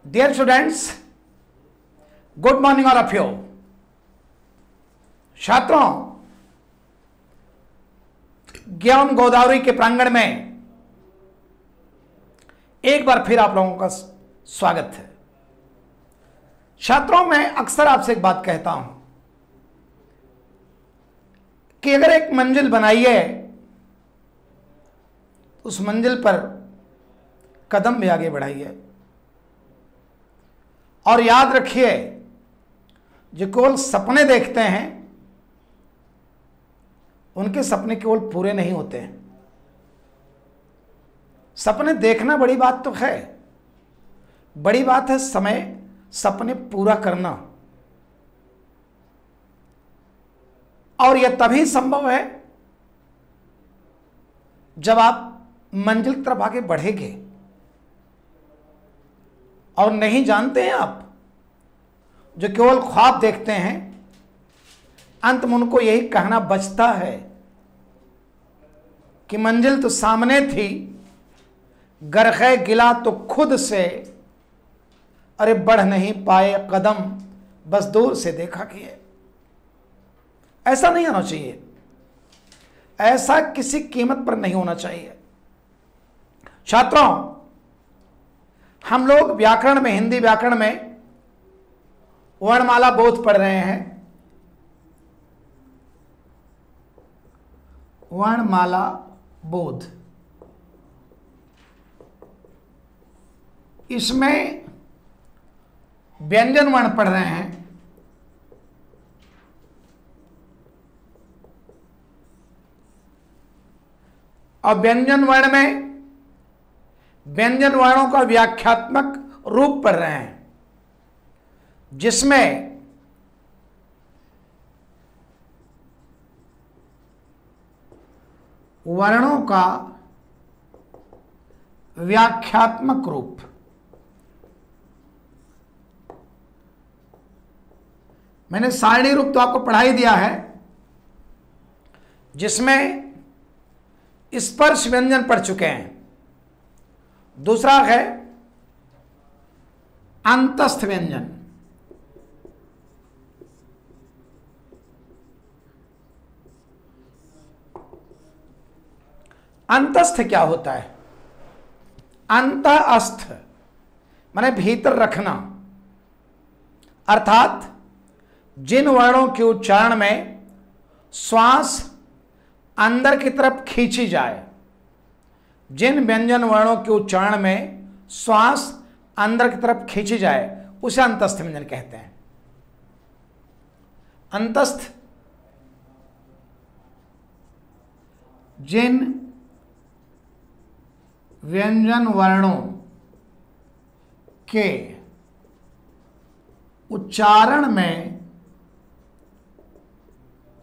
Dear students, good morning all of you. छात्रों, ज्ञान गोदावरी के प्रांगण में एक बार फिर आप लोगों का स्वागत है। छात्रों, मैं अक्सर आपसे एक बात कहता हूं कि अगर एक मंजिल बनाई है तो उस मंजिल पर कदम भी आगे बढ़ाइए और याद रखिए, जो केवल सपने देखते हैं उनके सपने केवल पूरे नहीं होते हैं। सपने देखना बड़ी बात तो है, बड़ी बात है समय सपने पूरा करना। और यह तभी संभव है जब आप मंजिल की तरफ आगे बढ़ेंगे। और नहीं जानते हैं आप, जो केवल ख्वाब देखते हैं, अंत में उनको यही कहना बचता है कि मंजिल तो सामने थी, गरखे गिला तो खुद से, अरे बढ़ नहीं पाए कदम, बस दूर से देखा किए। ऐसा नहीं होना चाहिए, ऐसा किसी कीमत पर नहीं होना चाहिए। छात्रों, हम लोग व्याकरण में, हिंदी व्याकरण में वर्णमाला बोध पढ़ रहे हैं। वर्णमाला बोध, इसमें व्यंजन वर्ण पढ़ रहे हैं। और व्यंजन वर्ण में व्यंजन वर्णों का व्याख्यात्मक रूप पढ़ रहे हैं, जिसमें वर्णों का व्याख्यात्मक रूप, मैंने सारणी रूप तो आपको पढ़ा ही दिया है, जिसमें स्पर्श व्यंजन पढ़ चुके हैं। दूसरा है अंतस्थ व्यंजन। अंतस्थ क्या होता है? अंतःस्थ माने भीतर रखना, अर्थात जिन वर्णों के उच्चारण में श्वास अंदर की तरफ खींची जाए, जिन व्यंजन वर्णों के उच्चारण में श्वास अंदर की तरफ खींची जाए, उसे अंतस्थ व्यंजन कहते हैं। अंतस्थ जिन व्यंजन वर्णों के उच्चारण में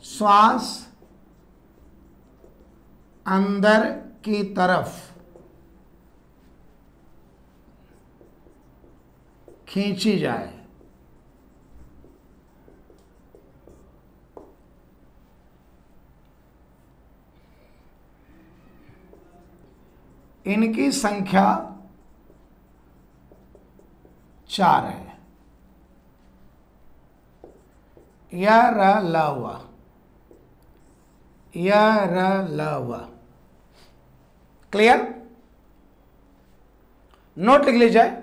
श्वास अंदर की तरफ खींची जाए, इनकी संख्या 4 है। य र ल व, य र ल व। क्लियर? नोट लिख लीजिए।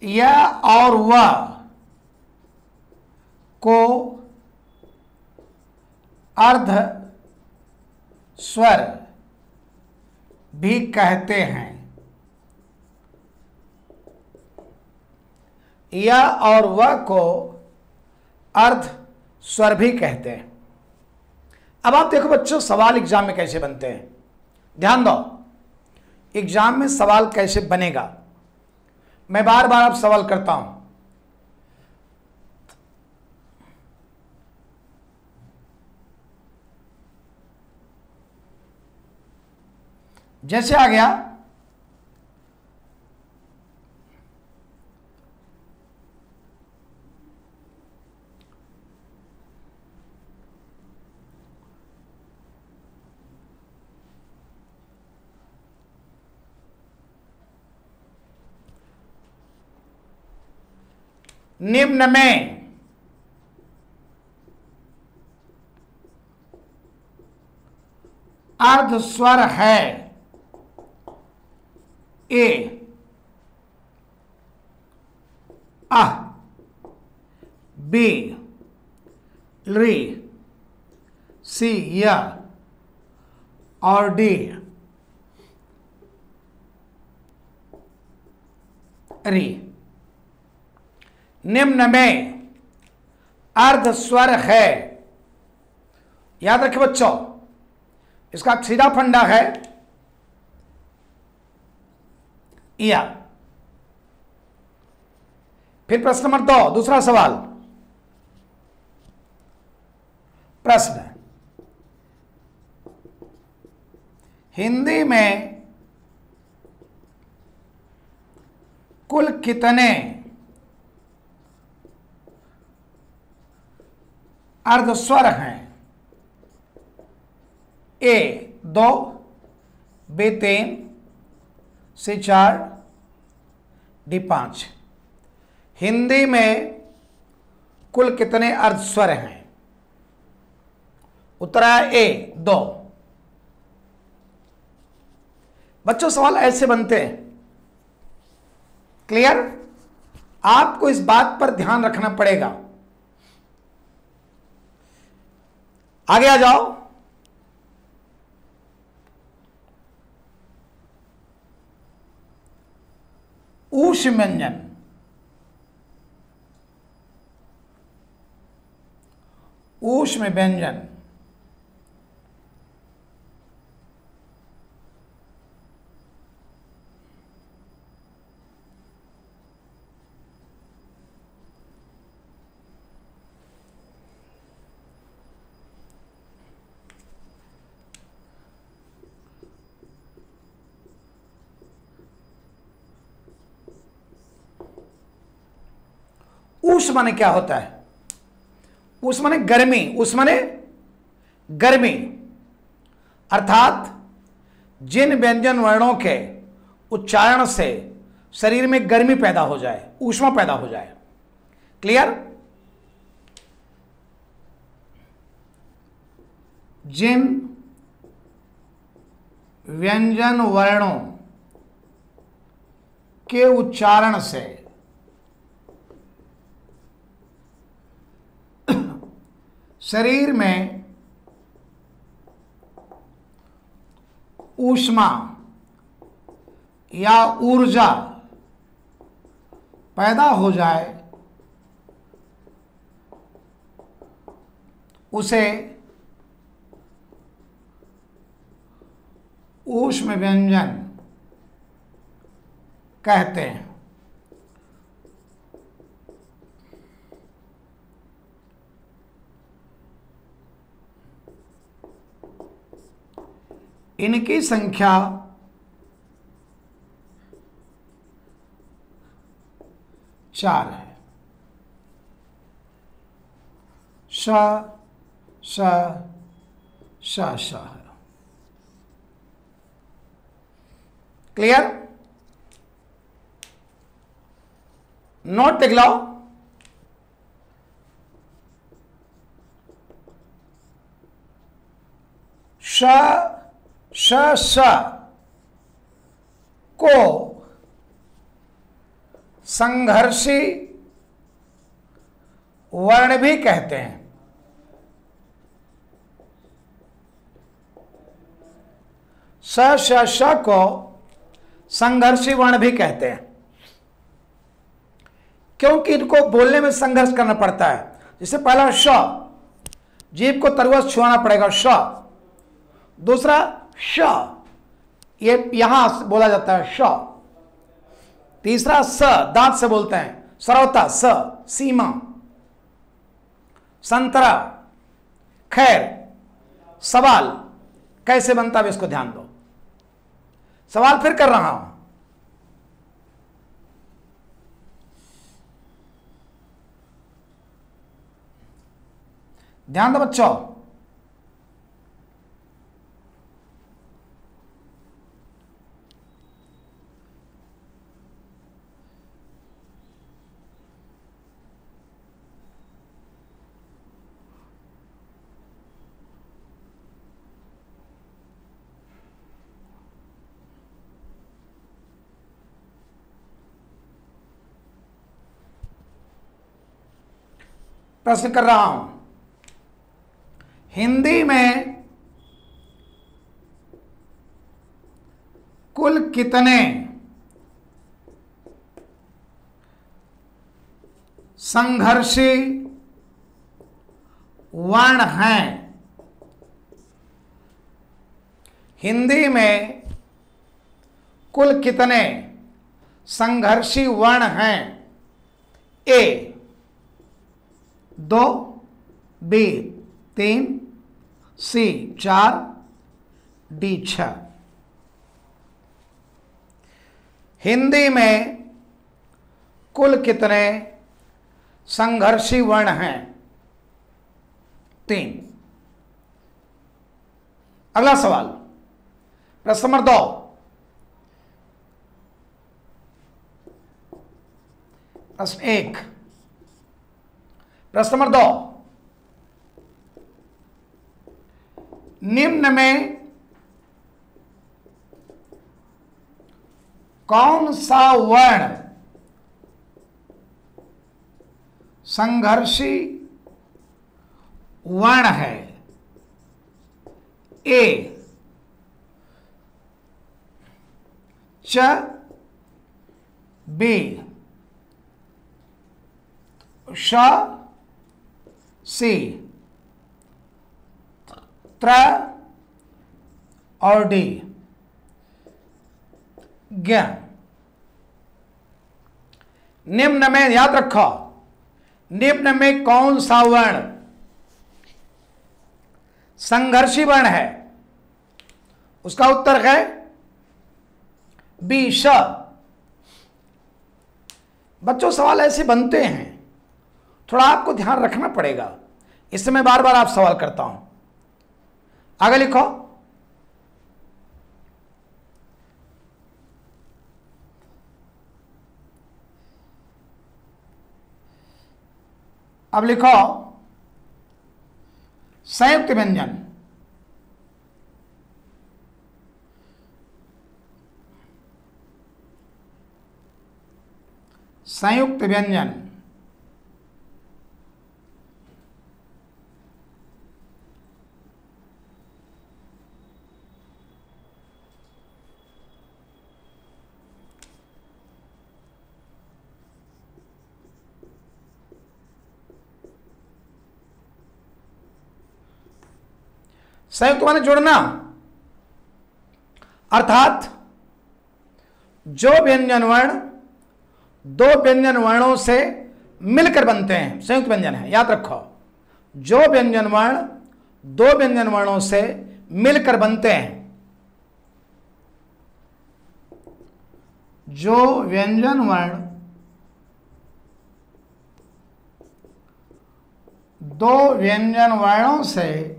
यह और वह को अर्ध स्वर भी कहते हैं। यह और वह को अर्ध स्वर भी कहते हैं। अब आप देखो बच्चों, सवाल एग्जाम में कैसे बनते हैं। ध्यान दो, एग्जाम में सवाल कैसे बनेगा। मैं बार बार आप सवाल करता हूं, जैसे आ गया निम्न में अर्ध स्वर है ए अह, बी री, सी य और डी री। निम्न में अर्ध स्वर है, याद रखिए बच्चों, इसका सीधा फंडा है या। फिर प्रश्न नंबर 2, दूसरा सवाल। प्रश्न, हिंदी में कुल कितने अर्धस्वर हैं? ए 2, बी 3, सी 4, डी 5। हिंदी में कुल कितने अर्धस्वर हैं? उत्तर है ए 2। बच्चों सवाल ऐसे बनते हैं, क्लियर? आपको इस बात पर ध्यान रखना पड़ेगा। आगे आ जाओ। ऊष्म व्यंजन, ऊष्म व्यंजन ऊष्म माने क्या होता है? ऊष्म माने गर्मी, ऊष्म माने गर्मी, अर्थात जिन व्यंजन वर्णों के उच्चारण से शरीर में गर्मी पैदा हो जाए, ऊष्मा पैदा हो जाए। क्लियर? जिन व्यंजन वर्णों के उच्चारण से शरीर में ऊष्मा या ऊर्जा पैदा हो जाए, उसे ऊष्म व्यंजन कहते हैं। इनकी संख्या 4 है। श श श श है। क्लियर? नोट लिख लो। श श श को संघर्षी वर्ण भी कहते हैं। श श श को संघर्षी वर्ण भी कहते हैं, क्योंकि इनको बोलने में संघर्ष करना पड़ता है। जैसे पहला श, जीभ को तरवस छुआना पड़ेगा, श। दूसरा श, ये यहां बोला जाता है श। तीसरा स, दांत से बोलते हैं, सरौता स, सीमा, संतरा। खैर, सवाल कैसे बनता है इसको ध्यान दो। सवाल फिर कर रहा हूं। ध्यान दो बच्चों। प्रश्न कर रहा हूं, हिंदी में कुल कितने संघर्षी वर्ण हैं? हिंदी में कुल कितने संघर्षी वर्ण हैं? ए 2, बी 3, सी 4, डी 6। हिंदी में कुल कितने संघर्षी वर्ण हैं? 3। अगला सवाल, प्रश्न नंबर 2। प्रश्न 1, प्रश्न नंबर 2, निम्न में कौन सा वर्ण संघर्षी वर्ण है? ए च, बी श, सी त्र और डी ज्ञ। निम्न में, याद रखो, निम्न में कौन सा वर्ण संघर्षी वर्ण है? उसका उत्तर है बी श। बच्चों, सवाल ऐसे बनते हैं, थोड़ा आपको ध्यान रखना पड़ेगा, इससे मैं बार बार आप सवाल करता हूं। आगे लिखो, अब लिखो संयुक्त व्यंजन। संयुक्त व्यंजन संयुक्त माने जोड़ना, अर्थात जो व्यंजन वर्ण दो व्यंजन वर्णों से मिलकर बनते हैं संयुक्त व्यंजन है। याद रखो, जो व्यंजन वर्ण दो व्यंजन वर्णों से मिलकर बनते हैं, जो व्यंजन वर्ण दो व्यंजन वर्णों से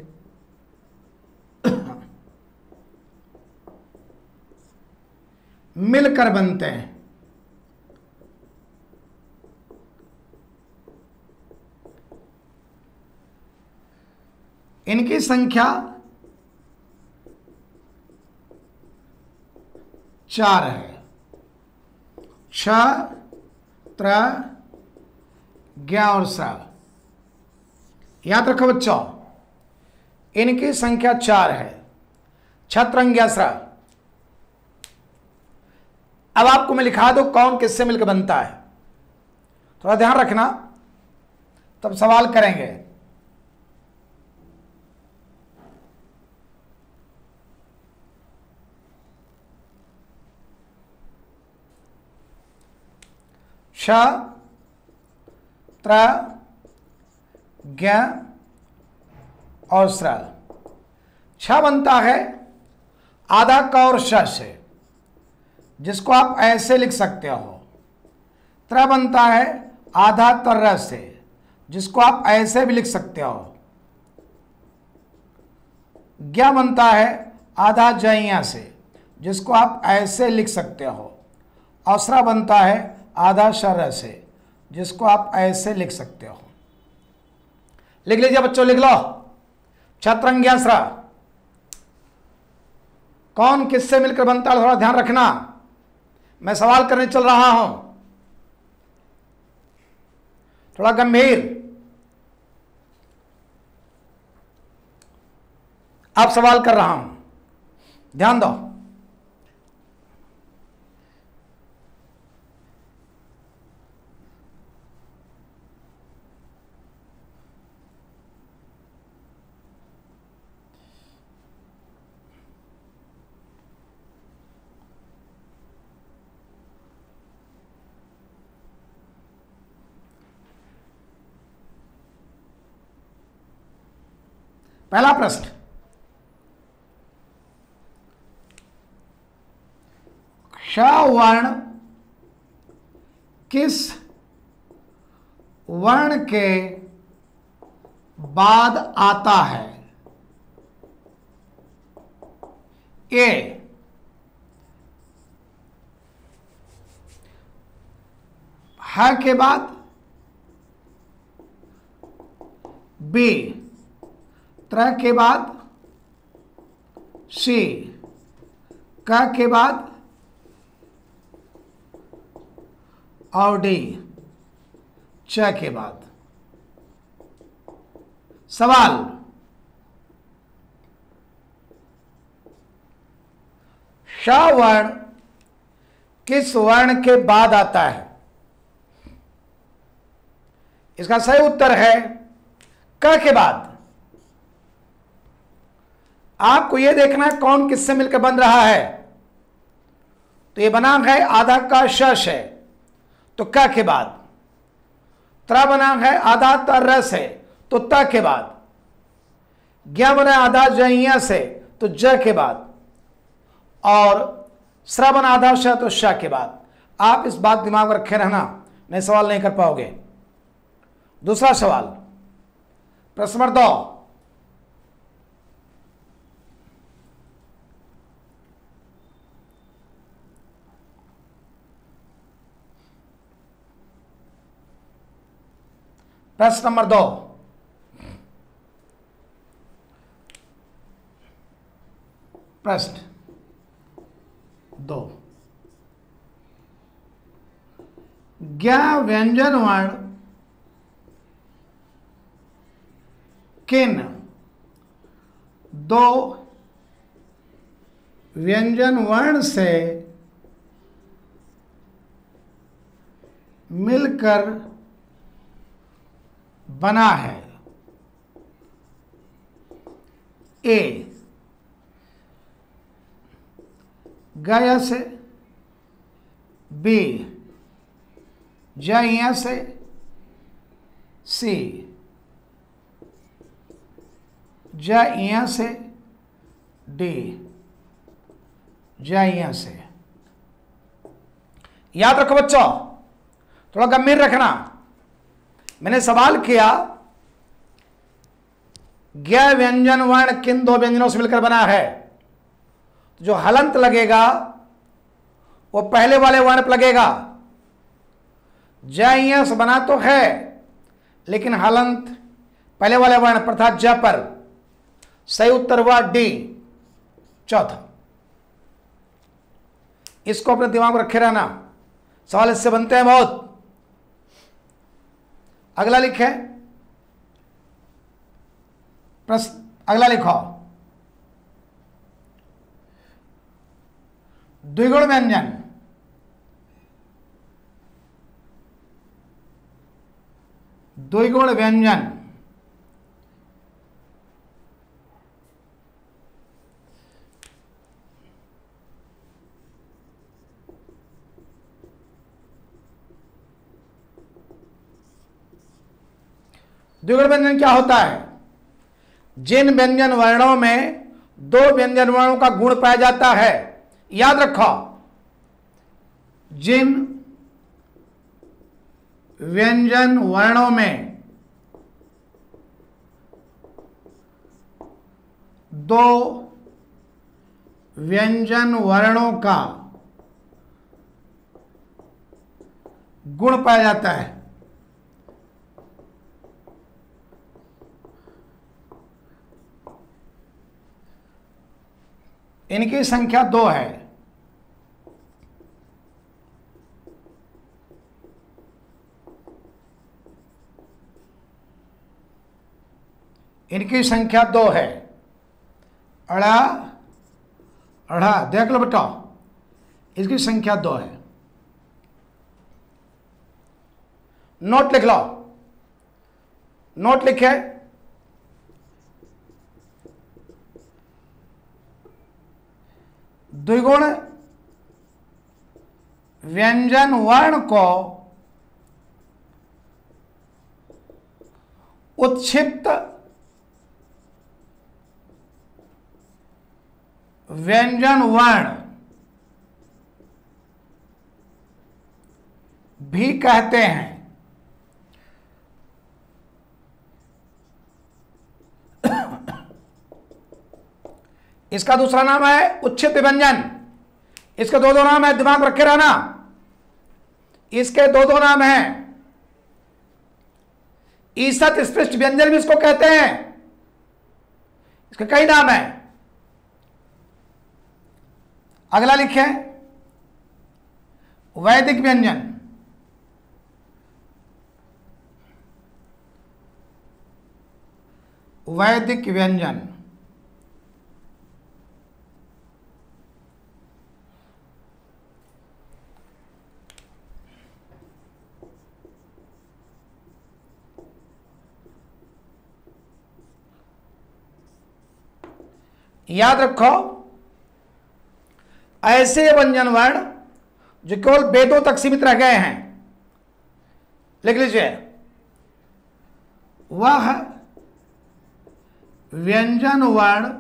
मिलकर बनते हैं, इनकी संख्या 4 है। छ, त्र, ज्ञ और स। याद रखो बच्चों, इनकी संख्या 4 है। छत्र ज्ञ स्र। अब आपको मैं लिखा दूं कौन किससे मिलकर बनता है, थोड़ा ध्यान रखना, तब सवाल करेंगे। श, त्र, ज्ञ और स्र। छ बनता है आधा क और श से, जिसको आप ऐसे लिख सकते हो। त्र बनता है आधा तर से, जिसको आप ऐसे भी लिख सकते हो। ज्ञ बनता है आधा जइया से, जिसको आप ऐसे लिख सकते हो। और स्र बनता है आधा शर से, जिसको आप ऐसे लिख सकते हो। लिख लीजिए बच्चों, लिख लो। छत्रंज्ञ स्र कौन किससे मिलकर बनता है, थोड़ा ध्यान रखना, मैं सवाल करने चल रहा हूं, थोड़ा गंभीर। अब सवाल कर रहा हूं, ध्यान दो। पहला प्रश्न, श वर्ण किस वर्ण के बाद आता है? ए ह के बाद, बी त्र के बाद, सी क के बाद, और डी च के बाद। सवाल, श वर्ण किस वर्ण के बाद आता है? इसका सही उत्तर है क के बाद। आपको यह देखना है कौन किससे मिलकर बन रहा है। तो यह बना है आधा का शश है तो क के बाद, त्र बना है आधा त रस है तो त के बाद, ज्ञ बना आधा जइया से तो ज के बाद, और श्रवण आधा श तो श के बाद। आप इस बात दिमाग में रखे रहना, नहीं सवाल नहीं कर पाओगे। दूसरा सवाल, प्रश्न नंबर 2, प्रश्न नंबर 2, प्रश्न 2, ज्ञ व्यंजन वर्ण किन दो व्यंजन वर्ण से मिलकर बना है? ए गय से, बी जय से, सी जय से, डी जय से। याद रखो बच्चों, थोड़ा गंभीर रखना। मैंने सवाल किया ज्ञ व्यंजन वर्ण किन दो व्यंजनों से मिलकर बना है, तो जो हलंत लगेगा वो पहले वाले वर्ण पर लगेगा। जय से बना तो है लेकिन हलंत पहले वाले वर्ण पर था, ज पर। सही उत्तर हुआ डी चौथा। इसको अपने दिमाग में रखे रहना, सवाल इससे बनते हैं बहुत। अगला लिखे प्रश्न, अगला लिखो, द्विगुण व्यंजन द्विगुण व्यंजन द्विगुण व्यंजन क्या होता है? जिन व्यंजन वर्णों में दो व्यंजन वर्णों का गुण पाया जाता है। याद रखो, जिन व्यंजन वर्णों में दो व्यंजन वर्णों का गुण पाया जाता है, इनकी संख्या 2 है। इनकी संख्या 2 है। अड़ा अड़ा, देख लो बेटा, इसकी संख्या 2 है। नोट लिख लो, नोट लिखे, द्विगुण व्यंजन वर्ण को उत्क्षिप्त व्यंजन वर्ण भी कहते हैं। इसका दूसरा नाम है उच्छित व्यंजन। इसके दो नाम है, दिमाग रखे रहना, इसके दो नाम हैं। ईसत स्पृष्ट व्यंजन भी इसको कहते हैं, इसके कई नाम हैं। अगला लिखे वैदिक व्यंजन। वैदिक व्यंजन याद रखो, ऐसे व्यंजन वर्ण जो केवल वेदों तक सीमित रह गए हैं, लिख लीजिए, वह व्यंजन वर्ण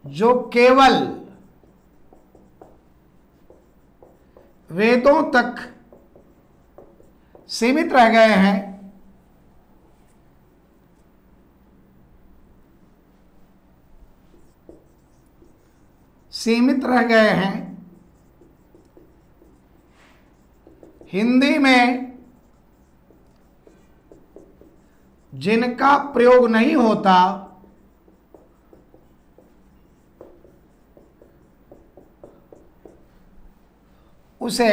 जो केवल वेदों तक सीमित रह गए हैं, सीमित रह गए हैं, हिंदी में जिनका प्रयोग नहीं होता, उसे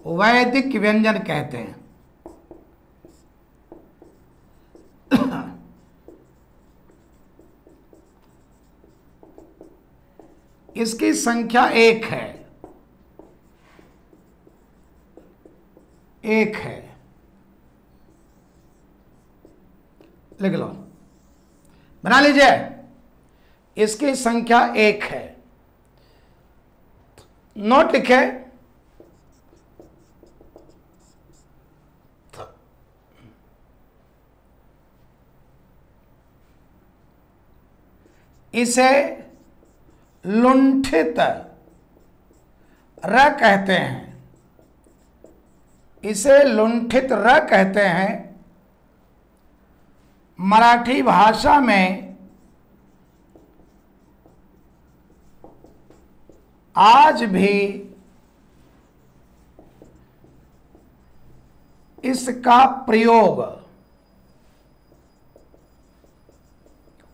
वैदिक व्यंजन कहते हैं। इसकी संख्या 1 है, 1 है, लिख लो, बना लीजिए, इसकी संख्या 1 है। नोट लिखे, इसे लुंठित र कहते हैं, इसे लुंठित र कहते हैं। मराठी भाषा में आज भी इसका प्रयोग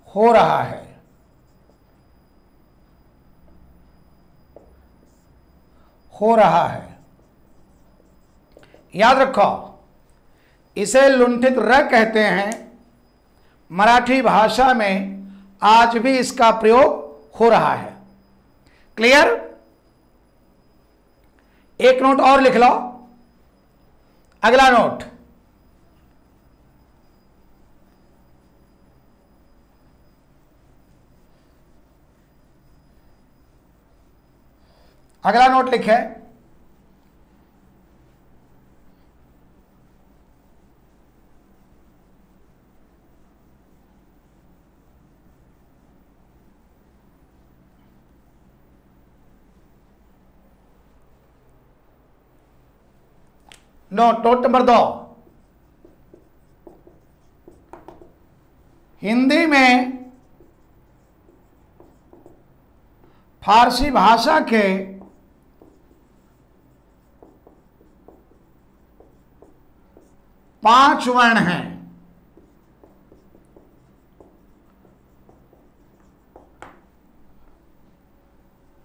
हो रहा है, हो रहा है। याद रखो, इसे लुंठित र कहते हैं। मराठी भाषा में आज भी इसका प्रयोग हो रहा है। क्लियर? एक नोट और लिख लो, अगला नोट, अगला नोट लिखे, नोट नंबर 2, हिंदी में फारसी भाषा के पांच वर्ण हैं।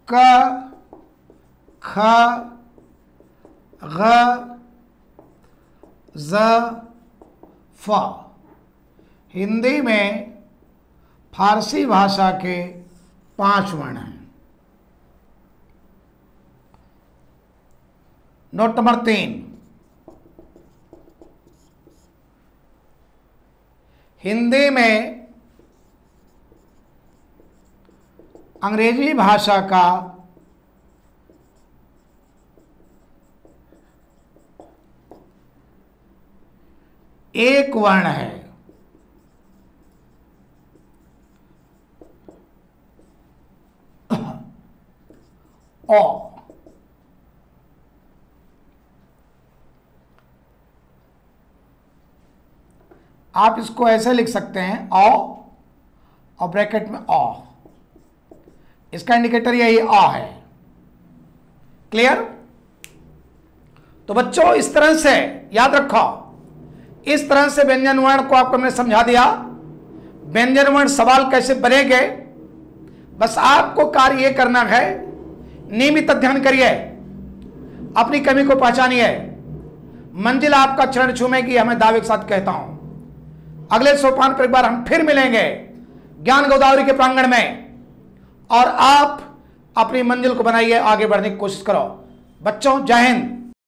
क, ख, ग, ज, फ। हिंदी में फारसी भाषा के 5 वर्ण हैं। नोट नंबर 3, हिंदी में अंग्रेजी भाषा का एक वर्ण है। ओ। आप इसको ऐसे लिख सकते हैं, औ और ब्रैकेट में औ। इसका इंडिकेटर यही आ है। क्लियर? तो बच्चों इस तरह से याद रखो, इस तरह से व्यंजन वर्ण को आपको मैंने समझा दिया। व्यंजन वर्ण सवाल कैसे बनेंगे, बस आपको कार्य यह करना है, नियमित अध्ययन करिए, अपनी कमी को पहचानिए, मंजिल आपका चरण छूमेगी, हमें दावे के साथ कहता हूं। अगले सोपान पर एक बार हम फिर मिलेंगे ज्ञान गोदावरी के प्रांगण में, और आप अपनी मंजिल को बनाइए, आगे बढ़ने की कोशिश करो। बच्चों जय हिंद।